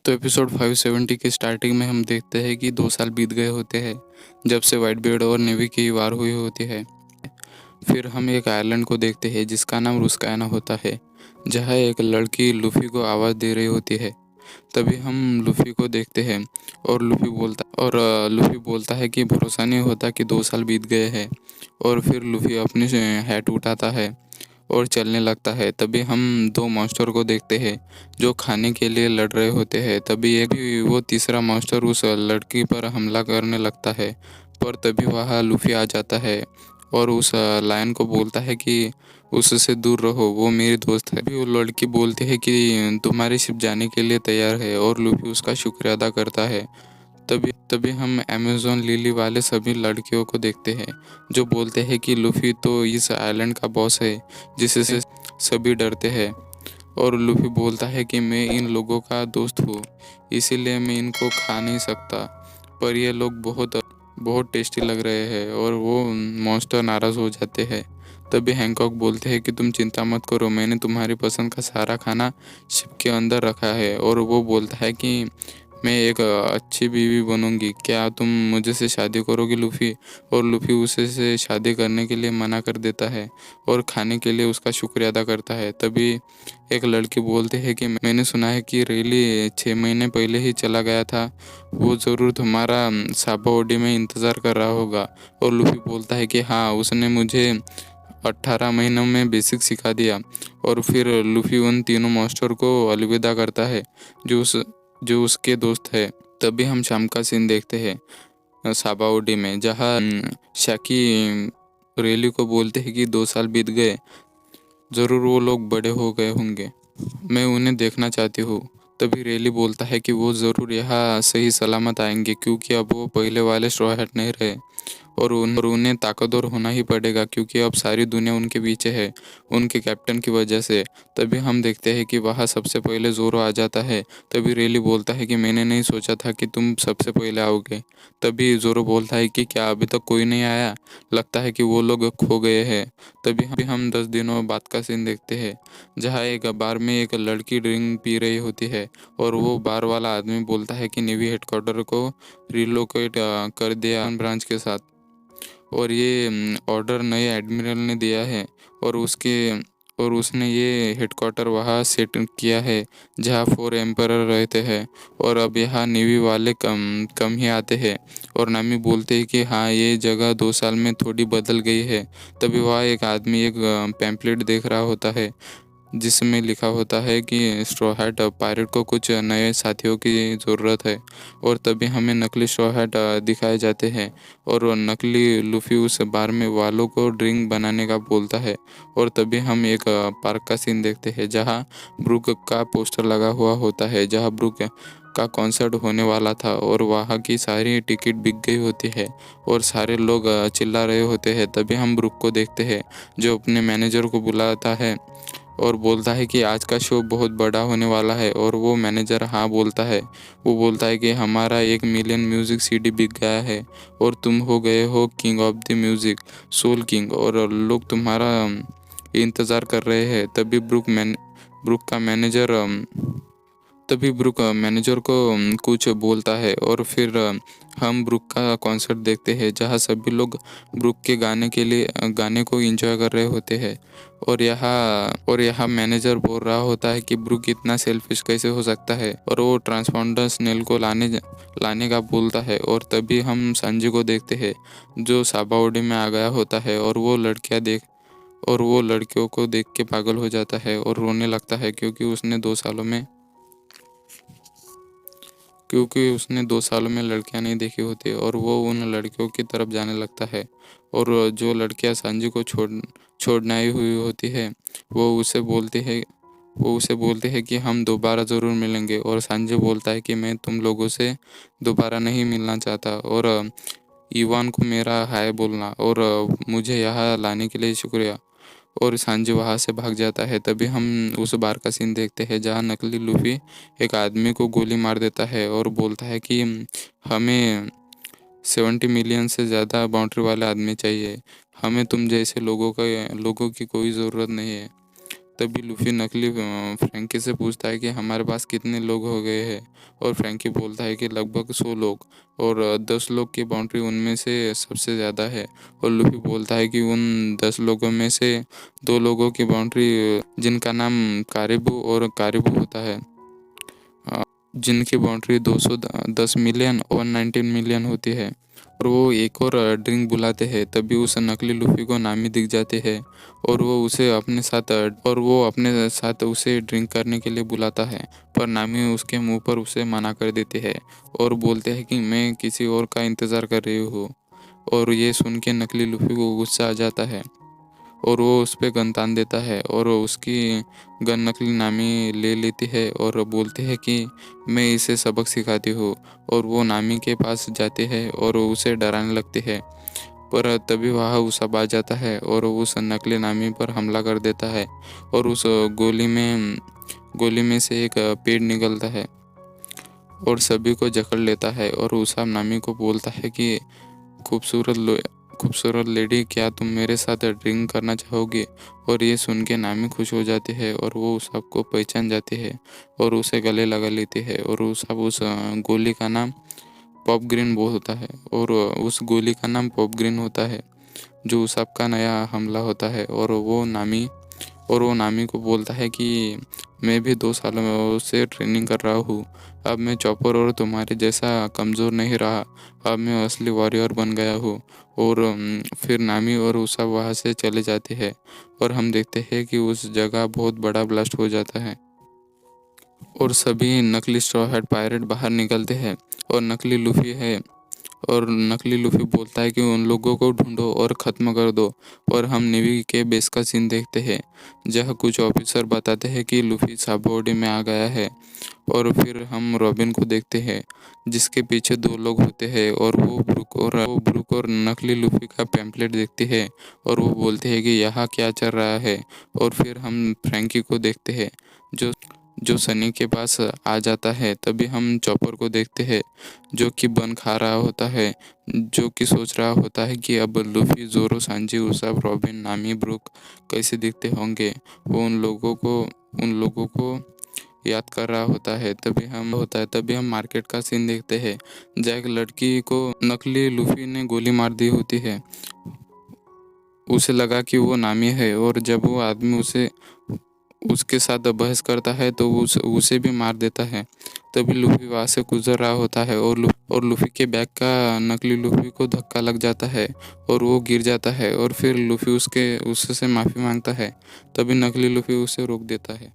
तो एपिसोड 570 की स्टार्टिंग में हम देखते हैं कि 2 साल बीत गए होते हैं जब से व्हाइट बियर्ड और नेवी की वार हुई होती है। फिर हम एक आइलैंड को देखते हैं जिसका नाम रुस्काना होता है, जहाँ एक लड़की लूफी को आवाज़ दे रही होती है। तभी हम लूफी को देखते हैं और लूफी बोलता है कि भरोसा नहीं होता कि 2 साल बीत गए हैं। और फिर लूफी अपनी हैट उठाता है और चलने लगता है। तभी हम दो मॉन्स्टर को देखते हैं जो खाने के लिए लड़ रहे होते हैं। तभी एक भी वो तीसरा मॉन्स्टर उस लड़की पर हमला करने लगता है, पर तभी वहाँ लूफी आ जाता है और उस लायन को बोलता है कि उससे दूर रहो, वो मेरी दोस्त है। अभी वो लड़की बोलती है कि तुम्हारी शिप जाने के लिए तैयार है और लूफी उसका शुक्रिया अदा करता है। तभी तभी हम अमेज़न लिली वाले सभी लड़कियों को देखते हैं जो बोलते हैं कि लूफी तो इस आइलैंड का बॉस है जिससे सभी डरते हैं। और लूफी बोलता है कि मैं इन लोगों का दोस्त हूँ, इसीलिए मैं इनको खा नहीं सकता, पर ये लोग बहुत बहुत टेस्टी लग रहे हैं। और वो मॉन्स्टर नाराज़ हो जाते हैं। तभी हैंकॉक बोलते हैं कि तुम चिंता मत करो, मैंने तुम्हारी पसंद का सारा खाना शिप के अंदर रखा है। और वो बोलता है कि मैं एक अच्छी बीवी बनूंगी, क्या तुम मुझे से शादी करोगी लूफी? और लूफी उसे से शादी करने के लिए मना कर देता है और खाने के लिए उसका शुक्रिया अदा करता है। तभी एक लड़की बोलते हैं कि मैंने सुना है कि रेली 6 महीने पहले ही चला गया था, वो ज़रूर तुम्हारा साबा में इंतज़ार कर रहा होगा। और लूफी बोलता है कि हाँ, उसने मुझे 18 महीनों में बेसिक सिखा दिया। और फिर लूफी उन तीनों मास्टर को अलविदा करता है जो उसके दोस्त है। तभी हम शाम का सीन देखते हैं साबाओडी में, जहाँ शाकी रेली को बोलते हैं कि 2 साल बीत गए, ज़रूर वो लोग बड़े हो गए होंगे, मैं उन्हें देखना चाहती हूँ। तभी रेली बोलता है कि वो ज़रूर यहाँ सही सलामत आएंगे, क्योंकि अब वो पहले वाले स्ट्रॉ हैट नहीं रहे और उन्हें ताकतवर होना ही पड़ेगा, क्योंकि अब सारी दुनिया उनके पीछे है, उनके कैप्टन की वजह से। तभी हम देखते हैं कि वहाँ सबसे पहले जोरो आ जाता है। तभी रेली बोलता है कि मैंने नहीं सोचा था कि तुम सबसे पहले आओगे। तभी जोरो बोलता है कि क्या अभी तक कोई नहीं आया? लगता है कि वो लोग खो गए हैं। तभी हम 10 दिनों बाद का सीन देखते हैं, जहाँ एक बार में एक लड़की ड्रिंक पी रही होती है और वो बार वाला आदमी बोलता है कि नेवी हेडक्वार्टर को रिलोकेट कर दिया ब्रांच के साथ। और ये ऑर्डर नए एडमिरल ने दिया है और उसने ये हेडक्वार्टर वहाँ सेट किया है जहाँ 4 एम्परर रहते हैं। और अब यहाँ नेवी वाले कम कम ही आते हैं। और नामी बोलते हैं कि हाँ, ये जगह 2 साल में थोड़ी बदल गई है। तभी वहाँ एक आदमी एक पैम्पलेट देख रहा होता है जिसमें लिखा होता है कि स्ट्रॉ हैट पायरेट को कुछ नए साथियों की ज़रूरत है। और तभी हमें नकली स्ट्रॉ हैट दिखाए जाते हैं और वो नकली लूफी उस बार में वालों को ड्रिंक बनाने का बोलता है। और तभी हम एक पार्क का सीन देखते हैं जहाँ ब्रूक का पोस्टर लगा हुआ होता है, जहाँ ब्रूक का कॉन्सर्ट होने वाला था और वहाँ की सारी टिकट बिक गई होती है और सारे लोग चिल्ला रहे होते हैं। तभी हम ब्रूक को देखते हैं जो अपने मैनेजर को बुलाता है और बोलता है कि आज का शो बहुत बड़ा होने वाला है। और वो मैनेजर हाँ बोलता है। वो बोलता है कि हमारा 1 मिलियन म्यूज़िक सीडी बिक गया है और तुम हो गए हो king of the music, soul king, और लोग तुम्हारा इंतज़ार कर रहे हैं। तभी ब्रुक का मैनेजर तभी ब्रुक मैनेजर को कुछ बोलता है और फिर हम ब्रुक का कॉन्सर्ट देखते हैं जहाँ सभी लोग ब्रुक के गाने को एंजॉय कर रहे होते हैं। और यहाँ मैनेजर बोल रहा होता है कि ब्रुक इतना सेल्फिश कैसे हो सकता है, और वो ट्रांसपोंडर स्नेल को लाने का बोलता है। और तभी हम संजू को देखते हैं जो साबाओडी में आ गया होता है और वो लड़कियों को देख के पागल हो जाता है और रोने लगता है, क्योंकि उसने 2 सालों में लड़कियां नहीं देखी होती। और वो उन लड़कियों की तरफ जाने लगता है और जो लड़कियां संजू को छोड़ने आई हुई होती है वो उसे बोलते हैं कि हम दोबारा ज़रूर मिलेंगे। और संजू बोलता है कि मैं तुम लोगों से दोबारा नहीं मिलना चाहता, और इवान को मेरा हाय बोलना, और मुझे यहाँ लाने के लिए शुक्रिया। और सांजी वहाँ से भाग जाता है। तभी हम उस बार का सीन देखते हैं जहाँ नकली लूफी एक आदमी को गोली मार देता है और बोलता है कि हमें 70 मिलियन से ज़्यादा बाउंड्री वाले आदमी चाहिए, हमें तुम जैसे लोगों की कोई ज़रूरत नहीं है। तभी लूफी नकली फ्रैंकी से पूछता है कि हमारे पास कितने लोग हो गए हैं। और फ्रैंकी बोलता है कि लगभग 100 लोग, और 10 लोग की बाउंड्री उनमें से सबसे ज़्यादा है। और लूफी बोलता है कि उन 10 लोगों में से 2 लोगों की बाउंड्री, जिनका नाम कारिबू और कारिबू होता है, जिनकी बाउंड्री 210 मिलियन और 19 मिलियन होती है। और वो एक और ड्रिंक बुलाते हैं। तभी उस नकली लूफी को नामी दिख जाते हैं, और वो अपने साथ उसे ड्रिंक करने के लिए बुलाता है। पर नामी उसके मुंह पर उसे मना कर देते हैं और बोलते हैं कि मैं किसी और का इंतज़ार कर रही हूँ। और ये सुन के नकली लूफी को गुस्सा आ जाता है, और वो उस पे गन तान देता है, और उसकी गन नकली नामी ले लेती है और बोलते हैं कि मैं इसे सबक सिखाती हूँ। और वो नामी के पास जाते हैं और उसे डराने लगते हैं। पर तभी वहाँ उसब आ जाता है और उस नकली नामी पर हमला कर देता है। और उस गोली में से एक पेड़ निकलता है और सभी को जकड़ लेता है। और उसाब नामी को बोलता है कि खूबसूरत लो खूबसूरत लेडी, क्या तुम मेरे साथ ड्रिंक करना चाहोगी? और ये सुन के नामी खुश हो जाती है, और वो सबको पहचान जाती है और उसे गले लगा लेती है। और उस गोली का नाम पॉप ग्रीन वो होता है, और उस गोली का नाम पॉप ग्रीन होता है, जो सबका नया हमला होता है। और वो नामी को बोलता है कि मैं भी 2 सालों में उससे ट्रेनिंग कर रहा हूँ। अब मैं चॉपर और तुम्हारे जैसा कमज़ोर नहीं रहा। अब मैं असली वॉरियर बन गया हूँ। और फिर नामी और उसा वहाँ से चले जाते हैं, और हम देखते हैं कि उस जगह बहुत बड़ा ब्लास्ट हो जाता है और सभी नकली स्ट्रॉ हैट पायरेट बाहर निकलते हैं। और नकली लूफी बोलता है कि उन लोगों को ढूंढो और ख़त्म कर दो। और हम नेवी के बेस का सीन देखते हैं, जहाँ कुछ ऑफिसर बताते हैं कि लूफी साबोडी में आ गया है। और फिर हम रॉबिन को देखते हैं, जिसके पीछे 2 लोग होते हैं, और वो ब्रुक और नकली लूफी का पैम्पलेट देखते हैं, और वो बोलते हैं कि यहाँ क्या चल रहा है। और फिर हम फ्रैंकी को देखते हैं, जो जो सनी के पास आ जाता है। तभी हम चॉपर को देखते हैं, जो कि बन खा रहा होता है, जो कि सोच रहा होता है कि अब लूफी, जोरो, सांजी, उसाब, रॉबिन, नामी, ब्रुक कैसे दिखते होंगे। वो उन लोगों को याद कर रहा होता है। तभी हम मार्केट का सीन देखते हैं, जहाँ एक लड़की को नकली लूफी ने गोली मार दी होती है। उसे लगा कि वो नामी है, और जब वो आदमी उसके साथ बहस करता है तो उसे भी मार देता है। तभी लूफी वहाँ से गुजर रहा होता है, और लूफी के बैग का नकली लूफी को धक्का लग जाता है और वो गिर जाता है। और फिर लूफी उससे माफ़ी मांगता है। तभी नकली लूफी उसे रोक देता है।